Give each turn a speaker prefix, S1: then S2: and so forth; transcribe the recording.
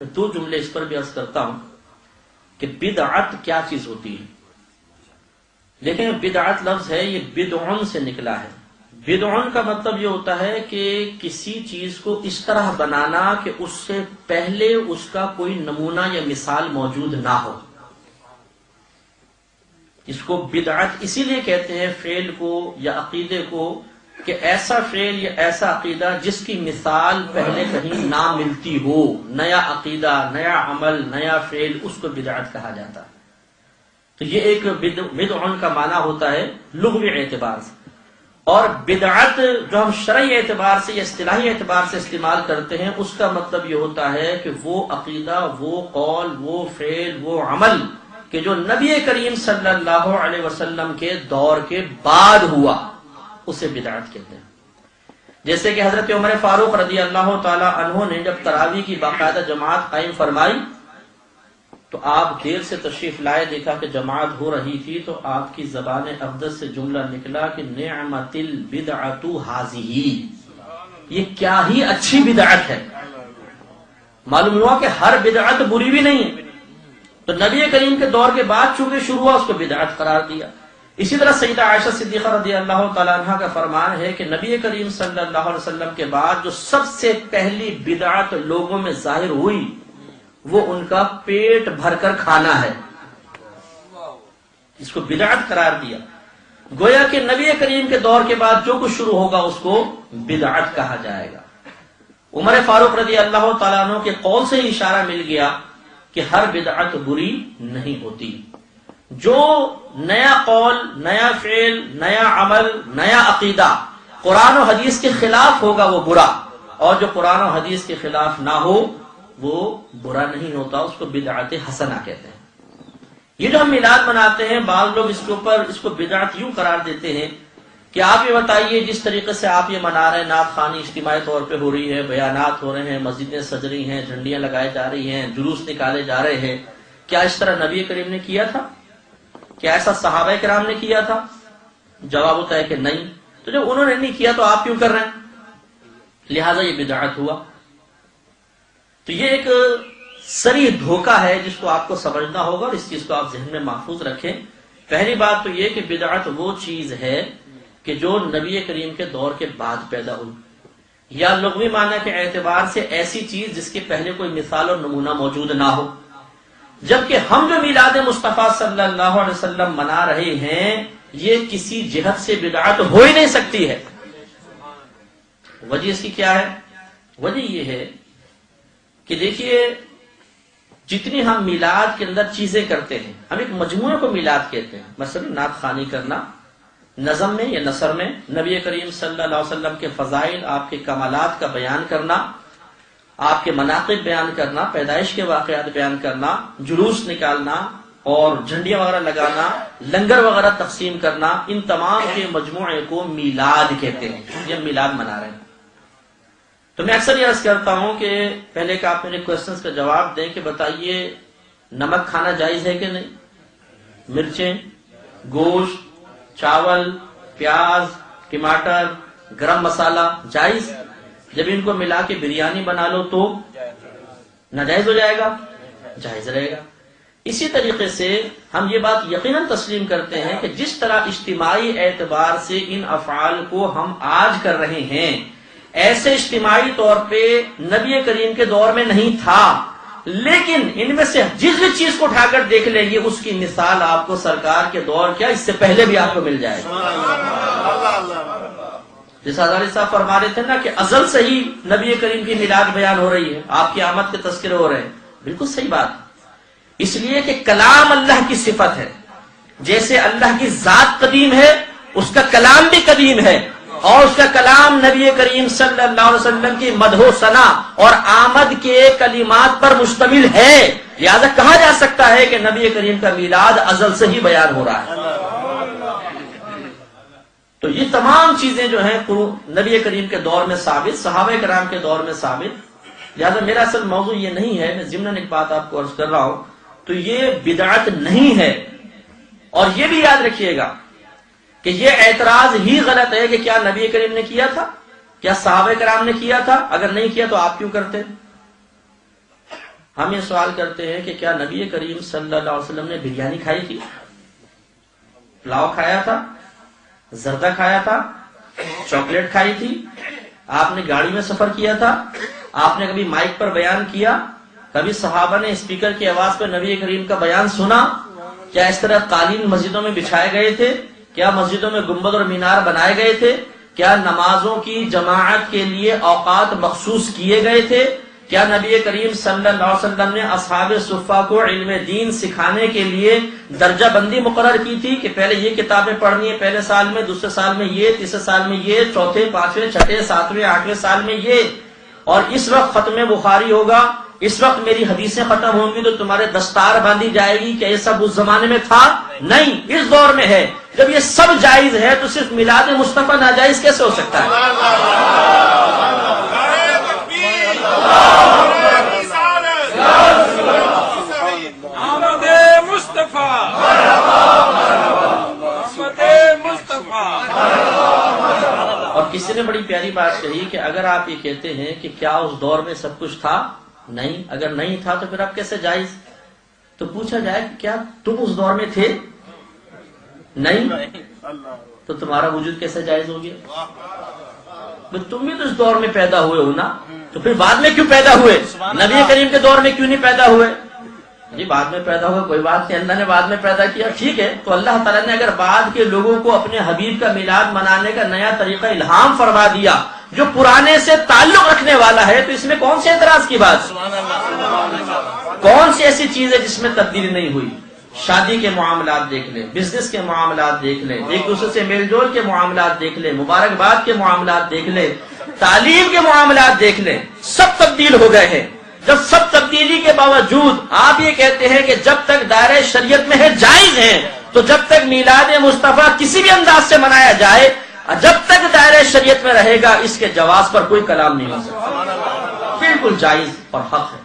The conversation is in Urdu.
S1: دو جملے اس پر بھی عرض کرتا ہوں کہ بدعت کیا چیز ہوتی ہے. لیکن بدعت لفظ ہے یہ بدعن سے نکلا ہے. بدعن کا مطلب یہ ہوتا ہے کہ کسی چیز کو اس طرح بنانا کہ اس سے پہلے اس کا کوئی نمونہ یا مثال موجود نہ ہو. اس کو بدعت اسی لیے کہتے ہیں فعل کو یا عقیدے کو کہ ایسا فعل یا ایسا عقیدہ جس کی مثال پہلے کہیں نہ ملتی ہو. نیا عقیدہ، نیا عمل، نیا فعل، اس کو بدعت کہا جاتا ہے. تو یہ ایک بدعن کا معنی ہوتا ہے لغوی اعتبار سے. اور بدعت جو ہم شرعی اعتبار سے یا اصطلاحی اعتبار سے استعمال کرتے ہیں اس کا مطلب یہ ہوتا ہے کہ وہ عقیدہ، وہ قول، وہ فعل، وہ عمل کہ جو نبی کریم صلی اللہ علیہ وسلم کے دور کے بعد ہوا اسے بدعت کہتے ہیں. جیسے کہ حضرت عمر فاروق رضی اللہ تعالی عنہ نے جب تراویح کی باقاعدہ جماعت قائم فرمائی تو آپ دیر سے تشریف لائے، دیکھا کہ جماعت ہو رہی تھی تو آپ کی زبان اقدس سے جملہ نکلا کہ نعمت البدعۃ ھذہ، یہ کیا ہی اچھی بدعت ہے. معلوم ہوا کہ ہر بدعت بری بھی نہیں ہے، تو نبی کریم کے دور کے بعد چونکہ شروع ہوا اس کو بدعت قرار دیا. اسی طرح سیدہ عائشہ صدیقہ رضی اللہ تعالی عنہا کا فرمان ہے کہ نبی کریم صلی اللہ علیہ وسلم کے بعد جو سب سے پہلی بدعت لوگوں میں ظاہر ہوئی وہ ان کا پیٹ بھر کر کھانا ہے. اس کو بدعت قرار دیا. گویا کہ نبی کریم کے دور کے بعد جو کچھ شروع ہوگا اس کو بدعت کہا جائے گا. عمر فاروق رضی اللہ تعالیٰ عنہ کے قول سے ہی اشارہ مل گیا کہ ہر بدعت بری نہیں ہوتی. جو نیا قول، نیا فعل، نیا عمل، نیا عقیدہ قرآن و حدیث کے خلاف ہوگا وہ برا، اور جو قرآن و حدیث کے خلاف نہ ہو وہ برا نہیں ہوتا. اس کو بدعت حسنہ کہتے ہیں. یہ جو ہم میلاد مناتے ہیں بعض لوگ اس کو بدعت یوں قرار دیتے ہیں کہ آپ یہ بتائیے جس طریقے سے آپ یہ منا رہے ہیں، نعت خوانی اجتماعی طور پہ ہو رہی ہے، بیانات ہو رہے ہیں، مسجدیں سج رہی ہیں، جھنڈیاں لگائی جا رہی ہیں، جلوس نکالے جا رہے ہیں، کیا اس طرح نبی کریم نے کیا تھا؟ کیا ایسا صحابہ کرام نے کیا تھا؟ جواب ہوتا ہے کہ نہیں. تو جب انہوں نے نہیں کیا تو آپ کیوں کر رہے ہیں؟ لہذا یہ بدعت ہوا. تو یہ ایک صریح دھوکہ ہے جس کو آپ کو سمجھنا ہوگا اور اس چیز کو آپ ذہن میں محفوظ رکھیں. پہلی بات تو یہ کہ بدعت وہ چیز ہے کہ جو نبی کریم کے دور کے بعد پیدا ہوئی، یا لغوی معنی کے اعتبار سے ایسی چیز جس کے پہلے کوئی مثال اور نمونہ موجود نہ ہو. جبکہ ہم جو میلاد مصطفیٰ صلی اللہ علیہ وسلم منا رہے ہیں یہ کسی جہت سے بدعت ہو ہی نہیں سکتی ہے. وجہ اس کی کیا ہے؟ وجہ یہ ہے کہ دیکھیے جتنی ہم میلاد کے اندر چیزیں کرتے ہیں، ہم ایک مجموعے کو میلاد کہتے ہیں. مثلا نعت خوانی کرنا، نظم میں یا نثر میں نبی کریم صلی اللہ علیہ وسلم کے فضائل، آپ کے کمالات کا بیان کرنا، آپ کے مناقب بیان کرنا، پیدائش کے واقعات بیان کرنا، جلوس نکالنا اور جھنڈیاں وغیرہ لگانا، لنگر وغیرہ تقسیم کرنا، ان تمام کے مجموعے کو میلاد کہتے ہیں. یہ ہم میلاد منا رہے ہیں. تو میں اکثر یہ عرض کرتا ہوں کہ پہلے کہ آپ میرے کوشچنز کا جواب دیں کہ بتائیے نمک کھانا جائز ہے کہ نہیں؟ مرچیں، گوشت، چاول، پیاز، ٹماٹر، گرم مسالہ جائز؟ جب ان کو ملا کے بریانی بنا لو تو ناجائز ہو جائے گا؟ جائز رہے گا. اسی طریقے سے ہم یہ بات یقیناً تسلیم کرتے ہیں کہ جس طرح اجتماعی اعتبار سے ان افعال کو ہم آج کر رہے ہیں ایسے اجتماعی طور پہ نبی کریم کے دور میں نہیں تھا. لیکن ان میں سے جس بھی چیز کو اٹھا کر دیکھ لیں گے اس کی مثال آپ کو سرکار کے دور کیا اس سے پہلے بھی آپ کو مل جائے گا. جیسا ہزاری صاحب فرما رہے تھے نا کہ ازل سے ہی نبی کریم کی میلاد بیان ہو رہی ہے، آپ کی آمد کے تذکرے ہو رہے ہیں. بالکل صحیح بات. اس لیے کہ کلام اللہ کی صفت ہے. جیسے اللہ کی ذات قدیم ہے اس کا کلام بھی قدیم ہے، اور اس کا کلام نبی کریم صلی اللہ علیہ وسلم کی مدح و ثنا اور آمد کے کلمات پر مشتمل ہے. لہذا کہا جا سکتا ہے کہ نبی کریم کا میلاد ازل سے ہی بیان ہو رہا ہے. تو یہ تمام چیزیں جو ہیں نبی کریم کے دور میں ثابت، صحابہ کرام کے دور میں ثابت. لہذا میرا اصل موضوع یہ نہیں ہے، میں ضمناً ایک بات آپ کو عرض کر رہا ہوں. تو یہ بدعت نہیں ہے. اور یہ بھی یاد رکھیے گا کہ یہ اعتراض ہی غلط ہے کہ کیا نبی کریم نے کیا تھا، کیا صحابہ کرام نے کیا تھا؟ اگر نہیں کیا تو آپ کیوں کرتے؟ ہم یہ سوال کرتے ہیں کہ کیا نبی کریم صلی اللہ علیہ وسلم نے بریانی کھائی تھی؟ پلاؤ کھایا تھا؟ زردہ کھایا تھا؟ چاکلیٹ کھائی تھی؟ آپ نے گاڑی میں سفر کیا تھا؟ آپ نے کبھی مائک پر بیان کیا؟ کبھی صحابہ نے اسپیکر کی آواز پر نبی کریم کا بیان سنا؟ کیا اس طرح قالین مسجدوں میں بچھائے گئے تھے؟ کیا مسجدوں میں گنبد اور مینار بنائے گئے تھے؟ کیا نمازوں کی جماعت کے لیے اوقات مخصوص کیے گئے تھے؟ کیا نبی کریم صلی اللہ علیہ وسلم نے اصحاب صفہ کو علم دین سکھانے کے لیے درجہ بندی مقرر کی تھی کہ پہلے یہ کتابیں پڑھنی ہے، پہلے سال میں، دوسرے سال میں یہ، تیسرے سال میں یہ، چوتھے، پانچویں، چھٹے، ساتویں، آٹھویں سال میں یہ، اور اس وقت ختم بخاری ہوگا، اس وقت میری حدیثیں ختم ہوں گی تو تمہارے دستار باندھی جائے گی؟ کیا یہ سب اس زمانے میں تھا؟ نہیں، اس دور میں ہے۔ جب یہ سب جائز ہے تو صرف میلاد مصطفیٰ ناجائز کیسے ہو سکتا ہے؟ اور کسی نے بڑی پیاری بات کہی کہ اگر آپ یہ کہتے ہیں کہ کیا اس دور میں سب کچھ تھا؟ نہیں، اگر نہیں تھا تو پھر اب کیسے جائز؟ تو پوچھا جائے کہ کیا تم اس دور میں تھے؟ نہیں، تو تمہارا وجود کیسے جائز ہو گیا؟ تم بھی تو اس دور میں پیدا ہوئے ہو نا، تو پھر بعد میں کیوں پیدا ہوئے؟ نبی کریم کے دور میں کیوں نہیں پیدا ہوئے؟ جی بعد میں پیدا ہوئے، کوئی بات نہیں، اللہ نے بعد میں پیدا کیا، ٹھیک ہے۔ تو اللہ تعالیٰ نے اگر بعد کے لوگوں کو اپنے حبیب کا میلاد منانے کا نیا طریقہ الہام فرما دیا جو پرانے سے تعلق رکھنے والا ہے، تو اس میں کون سے اعتراض کی بات؟ کون سی ایسی چیز ہے جس میں تبدیلی نہیں ہوئی؟ شادی کے معاملات دیکھ لیں، بزنس کے معاملات دیکھ لیں، ایک دوسرے سے میل جول کے معاملات دیکھ لیں، مبارکباد کے معاملات دیکھ لیں، تعلیم کے معاملات دیکھ لیں، سب تبدیل ہو گئے ہیں۔ جب سب تبدیلی کے باوجود آپ یہ کہتے ہیں کہ جب تک دائرہ شریعت میں ہے جائز ہے، تو جب تک میلاد مصطفیٰ کسی بھی انداز سے منایا جائے، جب تک دائرہ شریعت میں رہے گا، اس کے جواز پر کوئی کلام نہیں ہو سکتا، بالکل جائز اور حق ہے۔